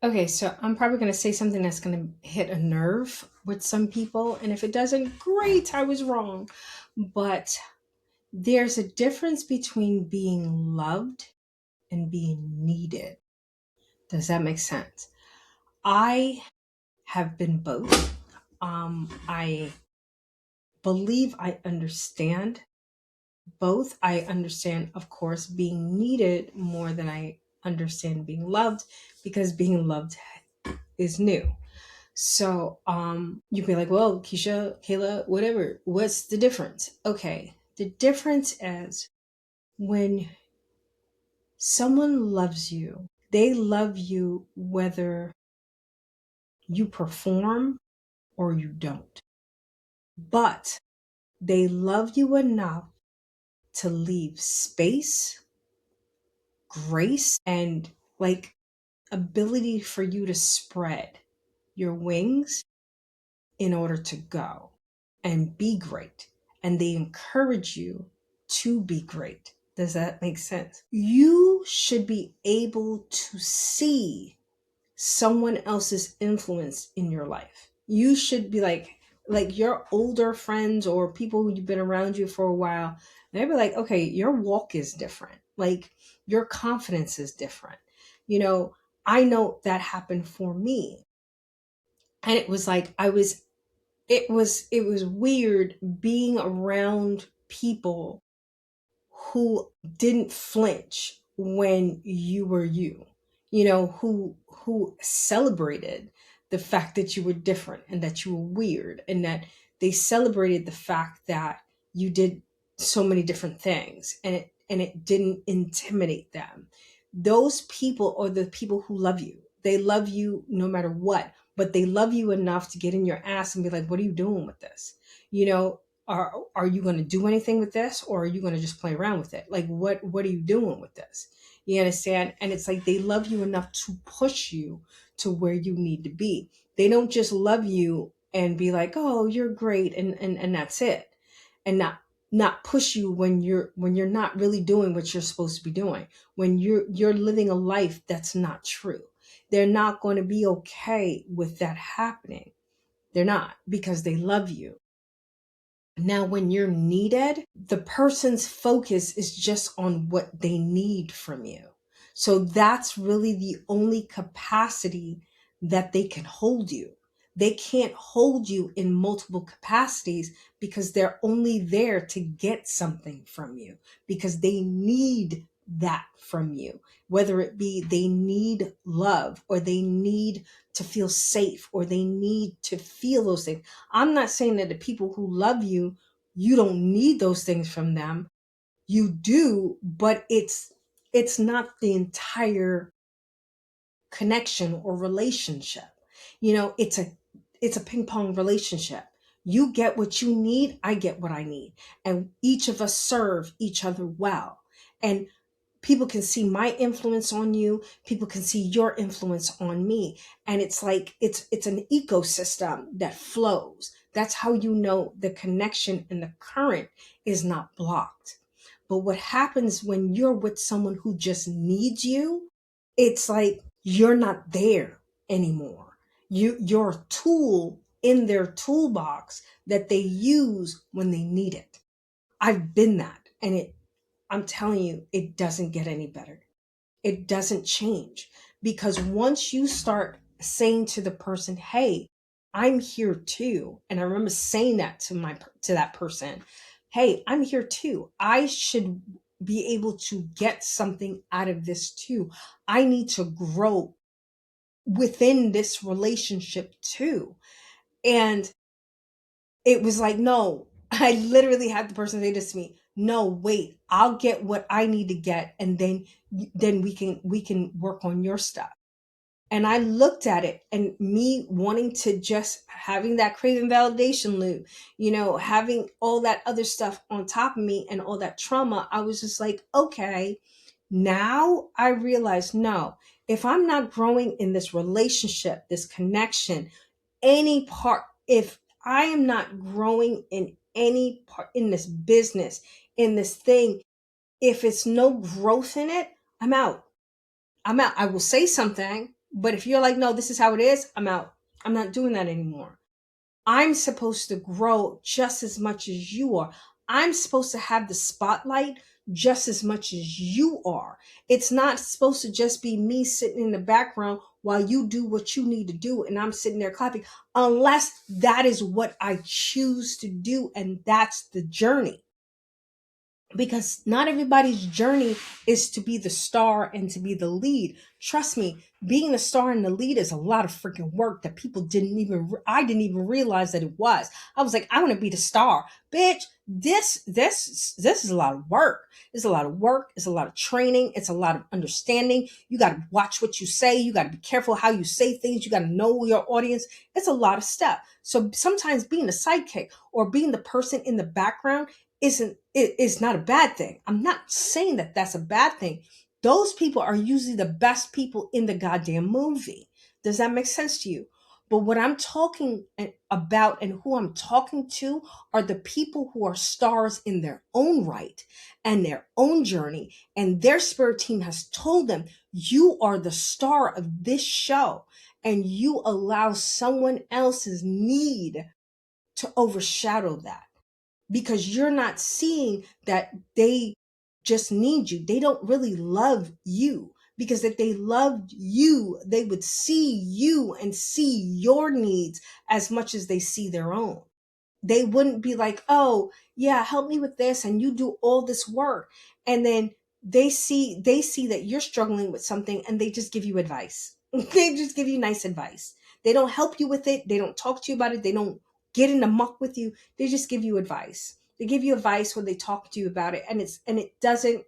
Okay, so I'm probably going to say something that's going to hit a nerve with some people. And if it doesn't, great, I was wrong. But there's a difference between being loved and being needed. Does that make sense? I have been both. I believe I understand both. I understand, of course, being needed more than I understand being loved because being loved is new. So you'd be like, well, Keisha, Kayla, whatever, what's the difference? Okay, the difference is when someone loves you, they love you whether you perform or you don't. But they love you enough to leave space, grace, and like ability for you to spread your wings in order to go and be great. And they encourage you to be great. Does that make sense? You should be able to see someone else's influence in your life. You should be like your older friends or people who've been around you for a while, they'd be like, okay, your walk is different. Like your confidence is different. You know, I know that happened for me. And it was like it was weird being around people who didn't flinch when you were you, who celebrated the fact that you were different and that you were weird, and that they celebrated the fact that you did so many different things, and it didn't intimidate them. Those people are the people who love you. They love you no matter what, but they love you enough to get in your ass and be like, what are you doing with this? you know are you going to do anything with this, or are you going to just play around with it? Like what are you doing with this? You understand? And it's like they love you enough to push you to where you need to be. They don't just love you and be like, oh, you're great, and that's it, and not push you when you're not really doing what you're supposed to be doing, when you're living a life that's not true. They're not going to be okay with that happening. They're not, because they love you. Now, when you're needed, the person's focus is just on what they need from you. So that's really the only capacity that they can hold you. They can't hold you in multiple capacities because they're only there to get something from you, because they need that from you. Whether it be they need love, or they need to feel safe, or they need to feel those things. I'm not saying that the people who love you, you don't need those things from them. You do, but it's not the entire connection or relationship. It's a ping pong relationship. You get what you need, I get what I need. And each of us serve each other well. And people can see my influence on you, people can see your influence on me, and it's like it's an ecosystem that flows. That's how you know the connection and the current is not blocked. But what happens when you're with someone who just needs you, it's like you're not there anymore. You're a tool in their toolbox that they use when they need it. I've been that, and I'm telling you, it doesn't get any better. It doesn't change, because once you start saying to the person, "Hey, I'm here too," and I remember saying that to that person, "Hey, I'm here too. I should be able to get something out of this too. I need to grow within this relationship too." And it was like, no, I literally had the person say this to me. No, wait, I'll get what I need to get, and then we can work on your stuff. And I looked at it, and me wanting to just having that craving validation loop, having all that other stuff on top of me and all that trauma, I was just like, okay, now I realize, no, if I'm not growing in this relationship, this connection, any part, if I am not growing in any part in this business, in this thing, if it's no growth in it, I'm out. I'm out. I will say something. But if you're like, no, this is how it is, I'm out. I'm not doing that anymore. I'm supposed to grow just as much as you are. I'm supposed to have the spotlight just as much as you are. It's not supposed to just be me sitting in the background while you do what you need to do and I'm sitting there clapping, unless that is what I choose to do and that's the journey. Because not everybody's journey is to be the star and to be the lead. Trust me, being the star and the lead is a lot of freaking work that people I didn't even realize that it was. I was like, I want to be the star. Bitch, this is a lot of work. It's a lot of work, it's a lot of training, it's a lot of understanding. You got to watch what you say, you got to be careful how you say things, you got to know your audience. It's a lot of stuff. So sometimes being the sidekick or being the person in the background is not a bad thing. I'm not saying that that's a bad thing. Those people are usually the best people in the goddamn movie. Does that make sense to you? But what I'm talking about and who I'm talking to are the people who are stars in their own right and their own journey. And their spirit team has told them, you are the star of this show. And you allow someone else's need to overshadow that because you're not seeing that they just need you. They don't really love you because if they loved you, they would see you and see your needs as much as they see their own. They wouldn't be like, oh, yeah, help me with this. And you do all this work. And then they see that you're struggling with something and they just give you advice. They just give you nice advice. They don't help you with it. They don't talk to you about it. They don't get in the muck with you. They just give you advice. They give you advice when they talk to you about it. And it doesn't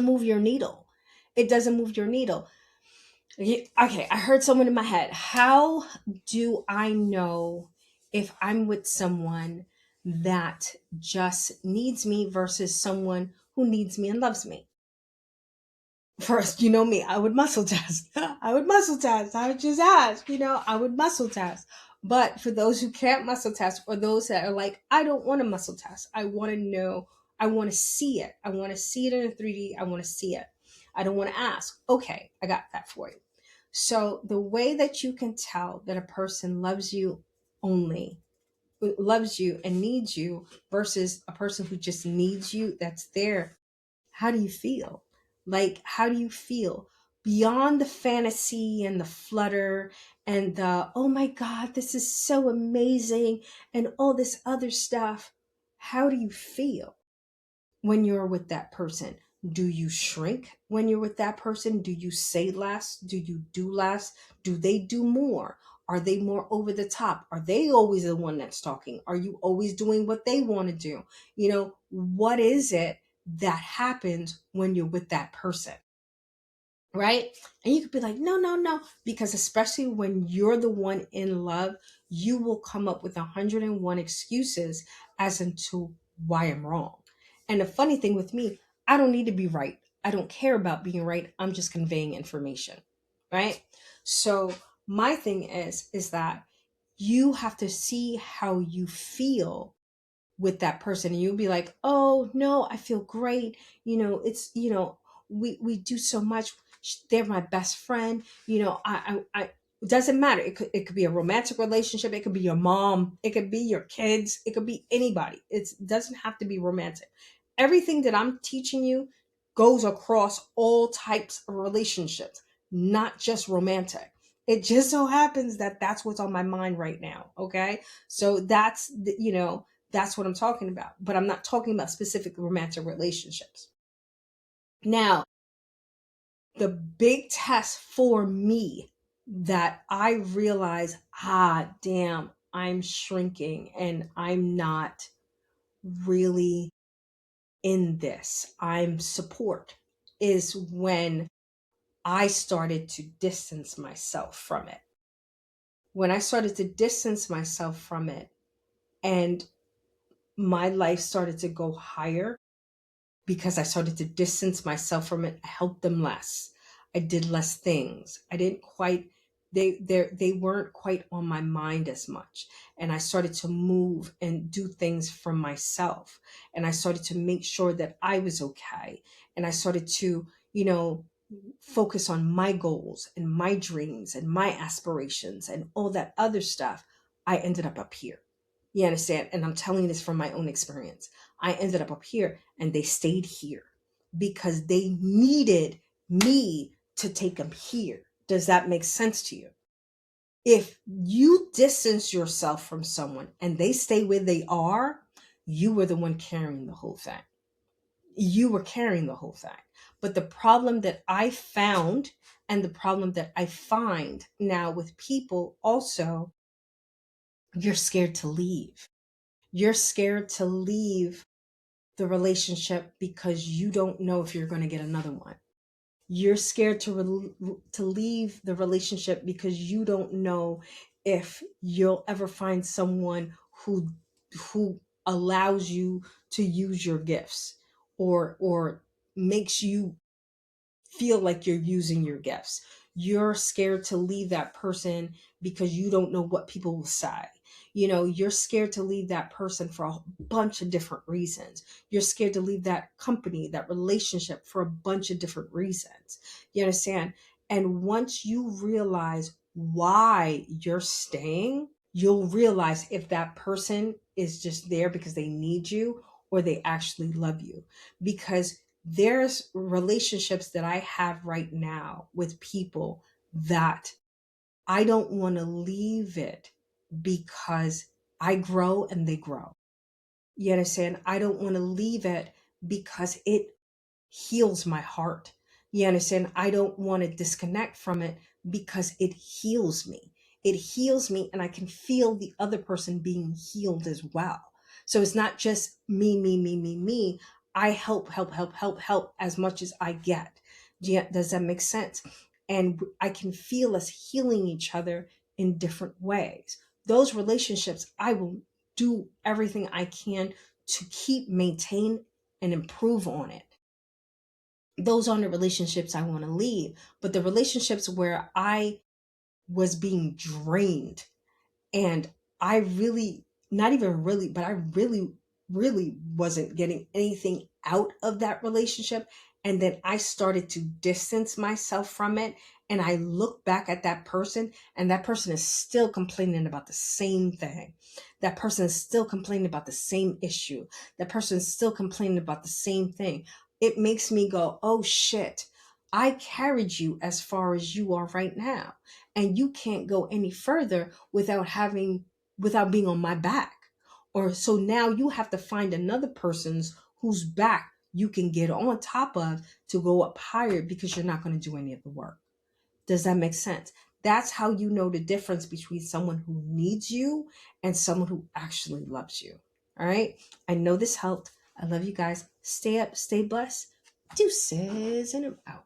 move your needle. It doesn't move your needle. Okay, I heard someone in my head. How do I know if I'm with someone that just needs me versus someone who needs me and loves me? First, you know me, I would muscle test. I would muscle test. I would just ask, I would muscle test. But for those who can't muscle test, or those that are like, I don't want to muscle test, I want to know, I want to see it. I want to see it in a 3D. I want to see it. I don't want to ask. Okay, I got that for you. So the way that you can tell that a person only loves you and needs you versus a person who just needs you, that's there. How do you feel? Like, how do you feel? Beyond the fantasy and the flutter and the, oh my God, this is so amazing, and all this other stuff, how do you feel when you're with that person? Do you shrink when you're with that person? Do you say less? Do you do less? Do they do more? Are they more over the top? Are they always the one that's talking? Are you always doing what they want to do? What is it that happens when you're with that person? Right? And you could be like, no, no, no, because especially when you're the one in love, you will come up with 101 excuses as into why I'm wrong. And the funny thing with me, I don't need to be right. I don't care about being right. I'm just conveying information. Right? So my thing is that you have to see how you feel with that person, and you'll be like, oh no, I feel great, it's we do so much. They're my best friend. I it doesn't matter. It could be a romantic relationship, it could be your mom, it could be your kids, it could be anybody. It doesn't have to be romantic. Everything that I'm teaching you goes across all types of relationships, not just romantic. It just so happens that that's what's on my mind right now. Okay, so that's what I'm talking about. But I'm not talking about specific romantic relationships. Now, the big test for me that I realize, damn, I'm shrinking and I'm not really in this, I'm support, is when I started to distance myself from it. When I started to distance myself from it and my life started to go higher, because I started to distance myself from it. I helped them less. I did less things. I didn't quite they weren't quite on my mind as much. And I started to move and do things for myself. And I started to make sure that I was okay. And I started to, focus on my goals and my dreams and my aspirations and all that other stuff, I ended up here. You understand? And I'm telling you this from my own experience. I ended up here and they stayed here because they needed me to take them here. Does that make sense to you? If you distance yourself from someone and they stay where they are, you were the one carrying the whole thing. You were carrying the whole thing. But the problem that I found and the problem that I find now with people also, you're scared to leave. You're scared to leave the relationship because you don't know if you're going to get another one. You're scared to leave the relationship because you don't know if you'll ever find someone who allows you to use your gifts or makes you feel like you're using your gifts. You're scared to leave that person because you don't know what people will say. You're scared to leave that person for a bunch of different reasons. You're scared to leave that company, that relationship for a bunch of different reasons. You understand? And once you realize why you're staying, you'll realize if that person is just there because they need you or they actually love you. Because there's relationships that I have right now with people that I don't want to leave it because I grow and they grow. You understand? I don't want to leave it because it heals my heart. You understand? I don't want to disconnect from it because it heals me. It heals me, and I can feel the other person being healed as well. So it's not just me, me, me, me, me. I help, help, help, help, help as much as I get. Does that make sense? And I can feel us healing each other in different ways. Those relationships, I will do everything I can to keep, maintain, and improve on it. Those aren't the relationships I want to leave, but the relationships where I was being drained and I really, not even really, but I really, really wasn't getting anything out of that relationship. And then I started to distance myself from it. And I look back at that person, and that person is still complaining about the same thing. That person is still complaining about the same issue. That person is still complaining about the same thing. It makes me go, oh shit, I carried you as far as you are right now. And you can't go any further without being on my back. Or so now you have to find another person's whose back you can get on top of to go up higher because you're not going to do any of the work. Does that make sense? That's how you know the difference between someone who needs you and someone who actually loves you. All right. I know this helped. I love you guys. Stay up, stay blessed. Deuces, and I'm out.